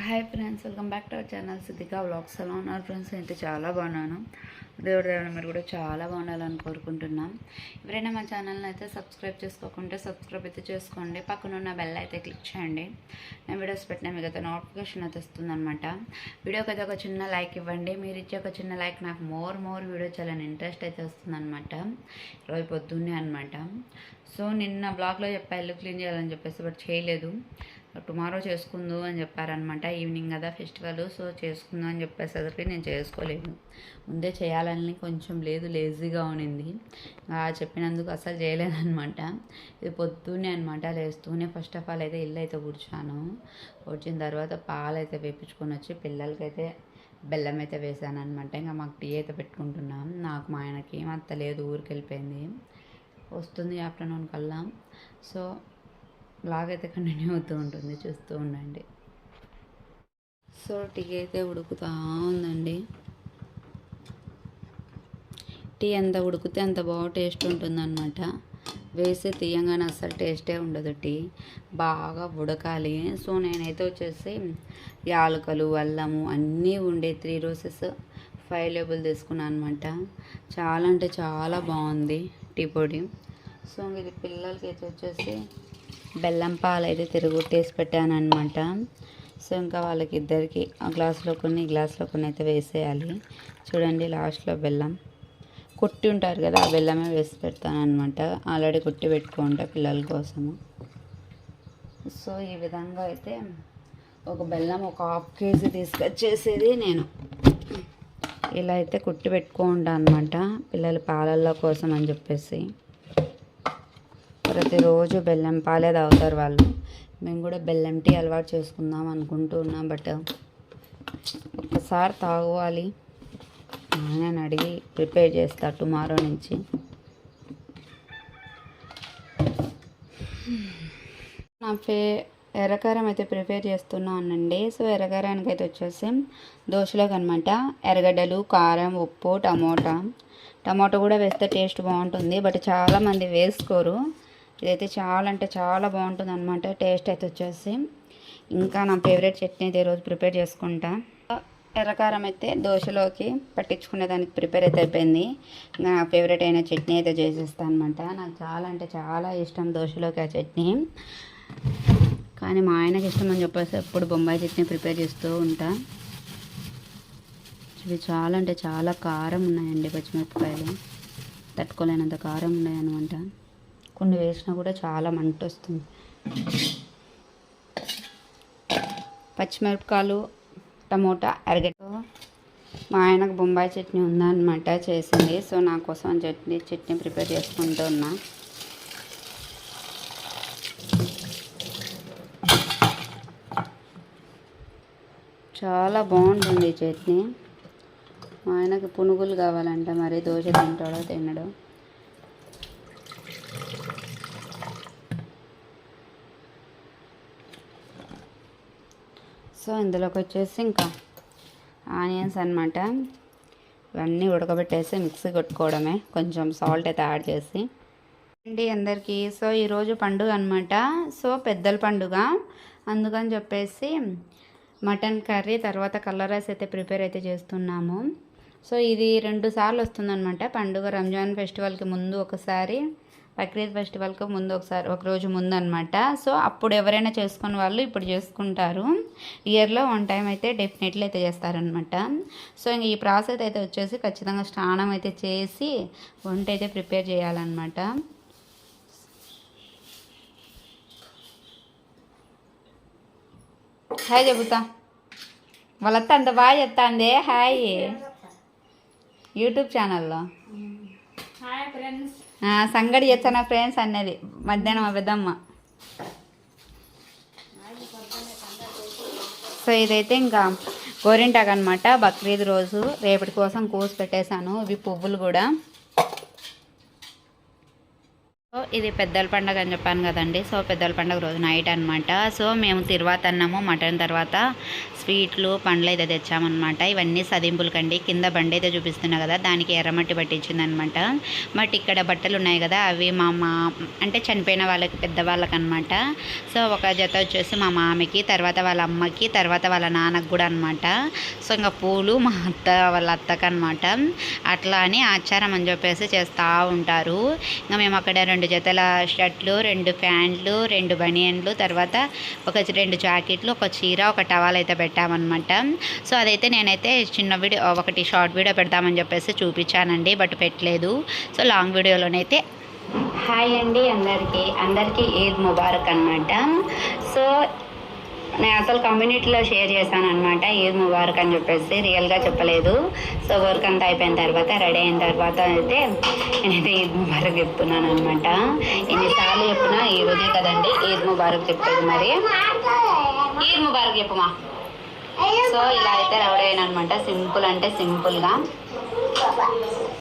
Hi friends, welcome back to our channel Siddhika vlogs. ఎలా ఉన్నారు friends? అయితే చాలా బాగున్నాను. దేవుడి దేవుడు మీరు కూడా చాలా బాగుండాలని కోరుకుంటున్నాం. ఎవరైనా మా ఛానల్ని అయితే సబ్స్క్రైబ్ చేసుకోకుంటే సబ్స్క్రైబ్ అయితే చేసుకోండి. పక్కన ఉన్న బెల్ అయితే క్లిక్ చేయండి. నేను వీడియోస్ పెట్టినా మీకు అయితే నోటిఫికేషన్ అయితే వస్తుందన్నమాట. వీడియోకి అయితే ఒక చిన్న లైక్ ఇవ్వండి. మీరు ఇచ్చే ఒక చిన్న లైక్ నాకు మోర్ వీడియో చేయాలని ఇంట్రెస్ట్ అయితే వస్తుందన్నమాట. రోజు పొద్దున్నే అనమాట. సో నిన్న బ్లాగ్లో చెప్పా ఇల్లు క్లీన్ చేయాలని చెప్పేసి, బట్ చేయలేదు. టుమారో చేసుకుందు అని చెప్పారనమాట. ఈవినింగ్ కదా ఫెస్టివల్, సో చేసుకుందాం అని చెప్పేసరికి నేను చేసుకోలేదు. ముందే చేయాలని కొంచెం లేజీగా ఉన్నింది. చెప్పినందుకు అసలు చేయలేదన్నమాట. ఇది పొద్దున్నే అనమాట. లేస్తూనే ఫస్ట్ ఆఫ్ ఆల్ అయితే ఇల్లు అయితే కూర్చాను. వచ్చిన తర్వాత పాలు అయితే వేపించుకొని వచ్చి పిల్లలకైతే బెల్లం అయితే వేసాను అనమాట. ఇంకా మాకు టీ అయితే పెట్టుకుంటున్నాం. నాకు మా ఆయనకి ఏం అంత లేదు, ఊరికి వెళ్ళిపోయింది, వస్తుంది ఆఫ్టర్నూన్ కల్లా. సో బ్లాగ్ అయితే కంటిన్యూ అవుతూ ఉంటుంది, చూస్తూ ఉండండి. సో టీ అయితే ఉడుకుతూ ఉందండి. టీ ఎంత ఉడికితే అంత బాగా టేస్ట్ ఉంటుందన్నమాట. వేసి తీయంగానే అసలు టేస్టే ఉండదు. టీ బాగా ఉడకాలి. సో నేనైతే వచ్చేసి యాలకులు, అల్లము అన్నీ ఉండే 3 రోజెస్ 5 లేబుల్ తీసుకున్నాను అనమాట. చాలా అంటే చాలా బాగుంది టీ పొడి. సో ఇది పిల్లలకి అయితే వచ్చేసి బెల్లం పాలు అయితే తిరగొట్టేసి పెట్టాను అనమాట. సో ఇంకా వాళ్ళకి ఇద్దరికి ఆ గ్లాసులో కొన్ని ఈ గ్లాసులో కొన్ని అయితే వేసేయాలి. చూడండి, లాస్ట్లో బెల్లం కొట్టి ఉంటారు కదా, ఆ బెల్లమే వేసి పెడతాను అనమాట. ఆల్రెడీ కొట్టి పెట్టుకుంటా పిల్లల కోసము. సో ఈ విధంగా అయితే ఒక బెల్లం ఒక 1/2 కేజీ తీసుకొచ్చేసేది నేను ఇలా అయితే కుట్టి పెట్టుకుంటా అనమాట, పిల్లల పాలల్లో కోసం అని చెప్పేసి. ప్రతిరోజు బెల్లం పాలే తాగుతారు వాళ్ళు. మేము కూడా బెల్లం టీ అలవాటు చేసుకుందాం అనుకుంటున్నాం, బట్ ఒక్కసారి తాగవాలి. నేను అడిగి ప్రిపేర్ చేస్తా టుమారో నుంచి. నా ఎర్రకారం అయితే ప్రిపేర్ చేస్తున్నానండి. సో ఎర్రకారానికి అయితే వచ్చేసి దోశలోకి అనమాట ఎర్రగడ్డలు, కారం, ఉప్పు, టమోటా కూడా వేస్తే టేస్ట్ బాగుంటుంది, బట్ చాలామంది వేసుకోరు. ఇదైతే చాలా అంటే చాలా బాగుంటుంది అనమాట టేస్ట్ అయితే వచ్చేసి. ఇంకా నా ఫేవరెట్ చట్నీ అయితే ఈరోజు ప్రిపేర్ చేసుకుంటా. ఎర్రకారం అయితే దోశలోకి పట్టించుకునే దానికి ప్రిపేర్ అయితే అయిపోయింది. నా ఫేవరెట్ అయిన చట్నీ అయితే చేసేస్తాను అనమాట. నాకు చాలా అంటే చాలా ఇష్టం దోశలోకి ఆ చట్నీ. కానీ మా ఆయనకి ఇష్టం అని చెప్పేసి ఎప్పుడు బొంబాయి చట్నీ ప్రిపేర్ చేస్తూ ఉంటా. ఇవి చాలా అంటే చాలా కారం ఉన్నాయండి. పచ్చిమిరపకాయలు తట్టుకోలేనంత కారం ఉన్నాయన్నమాట. కొన్ని వేసినా కూడా చాలా మంట వస్తుంది. పచ్చిమిరపకాయలు, టమోటా, ఎర్రగడ్డ. మా ఆయనకు బొంబాయి చట్నీ ఉందన్నమాట చేసింది. సో నా కోసం చట్నీ ప్రిపేర్ చేసుకుంటూ ఉన్నా. చాలా బాగుంటుంది ఈ చట్నీ. మా ఆయనకి పునుగులు కావాలంట, మరి దోశ తింటాడో తినడో. సో ఇందులోకి వచ్చేసి ఇంకా ఆనియన్స్ అనమాట, ఇవన్నీ ఉడకబెట్టేసి మిక్సీ కొట్టుకోవడమే, కొంచెం సాల్ట్ అయితే యాడ్ చేసి అండి అందరికీ. సో ఈరోజు పండుగ అనమాట. సో పెద్దల పండుగ, అందుకని చెప్పేసి మటన్ కర్రీ తర్వాత కలర్ రైస్ అయితే ప్రిపేర్ అయితే చేస్తున్నాము. సో ఇది 2 సార్లు వస్తుందన్నమాట పండుగ. రంజాన్ ఫెస్టివల్కి ముందు ఒకసారి, బక్రీద్ ఫెస్టివల్కి ముందు ఒకసారి, ఒక రోజు ముందు అనమాట. సో అప్పుడు ఎవరైనా చేసుకునే వాళ్ళు ఇప్పుడు చేసుకుంటారు. ఇయర్లో 1 టైం అయితే డెఫినెట్లీ అయితే చేస్తారనమాట. సో ఇంక ఈ ప్రాసెస్ అయితే వచ్చేసి ఖచ్చితంగా స్నానం అయితే చేసి వంట అయితే ప్రిపేర్ చేయాలన్నమాట. హాయ్ చెబుతా, వాళ్ళత్త అంత బాగా చెప్తాందే హాయ్ యూట్యూబ్ ఛానల్లో. హాయ్ ఫ్రెండ్స్, సంగడి చేస్తానా ఫ్రెండ్స్ అన్నది మధ్యాహ్నం మా పెద్దమ్మ. సో ఇదైతే ఇంకా గోరింటాకు అనమాట, బక్రీద్ రోజు రేపటి కోసం కోసి పెట్టేశాను. ఇవి పువ్వులు కూడా. సో ఇది పెద్దల పండుగ అని చెప్పాను కదండి. సో పెద్దల పండుగ రోజు నైట్ అనమాట. సో మేము తిరువాత అన్నము, మటన్ తర్వాత స్వీట్లు, పండ్లు అయితే తెచ్చామన్నమాట. ఇవన్నీ సదింపులకండి. కింద బండి అయితే చూపిస్తున్నా కదా, దానికి ఎర్రమట్టి పట్టించిందనమాట. బట్ ఇక్కడ బట్టలు ఉన్నాయి కదా, అవి మా అంటే చనిపోయిన వాళ్ళకి, పెద్దవాళ్ళకి అనమాట. సో ఒక జత వచ్చేసి మా మామకి, తర్వాత వాళ్ళ అమ్మకి, తర్వాత వాళ్ళ నాన్నకు కూడా అనమాట. సో ఇంకా పూలు మా అత్త వాళ్ళ అత్తకు అనమాట. అట్లా అని ఆచారం అని చెప్పేసి చేస్తూ ఉంటారు. ఇంకా మేము అక్కడ 2 జతల షర్ట్లు, 2 ప్యాంట్లు, 2 బనియన్లు, తర్వాత ఒక 2 జాకెట్లు, ఒక చీర, ఒక టవల్ అయితే పెట్టామన్నమాట. సో అదైతే నేనైతే చిన్న వీడియో, ఒకటి షార్ట్ వీడియో పెడతామని చెప్పేసి చూపించానండి, బట్ పెట్టలేదు. సో లాంగ్ వీడియోలోనైతే హాయ్ అండి అందరికీ ఈద్ ముబారక్ అనమాట. సో నేను అసలు కమ్యూనిటీలో షేర్ చేశాను అనమాట ఈద్ ముబారక్ అని చెప్పేసి, రియల్గా చెప్పలేదు. సో వర్క్ అంతా అయిపోయిన తర్వాత, రెడీ అయిన తర్వాత అయితే నేనైతే ఈద్ ముబారక్ చెప్తున్నాను అనమాట. ఎన్నిసార్లు చెప్పినా ఈ రోజే కదండి ఈద్ ముబారక్ చెప్పేది. మరి ఈద్ ముబారక్ చెప్పుమా. సో ఇలా అయితే రెడీ అయిన అనమాట. సింపుల్ అంటే సింపుల్గా.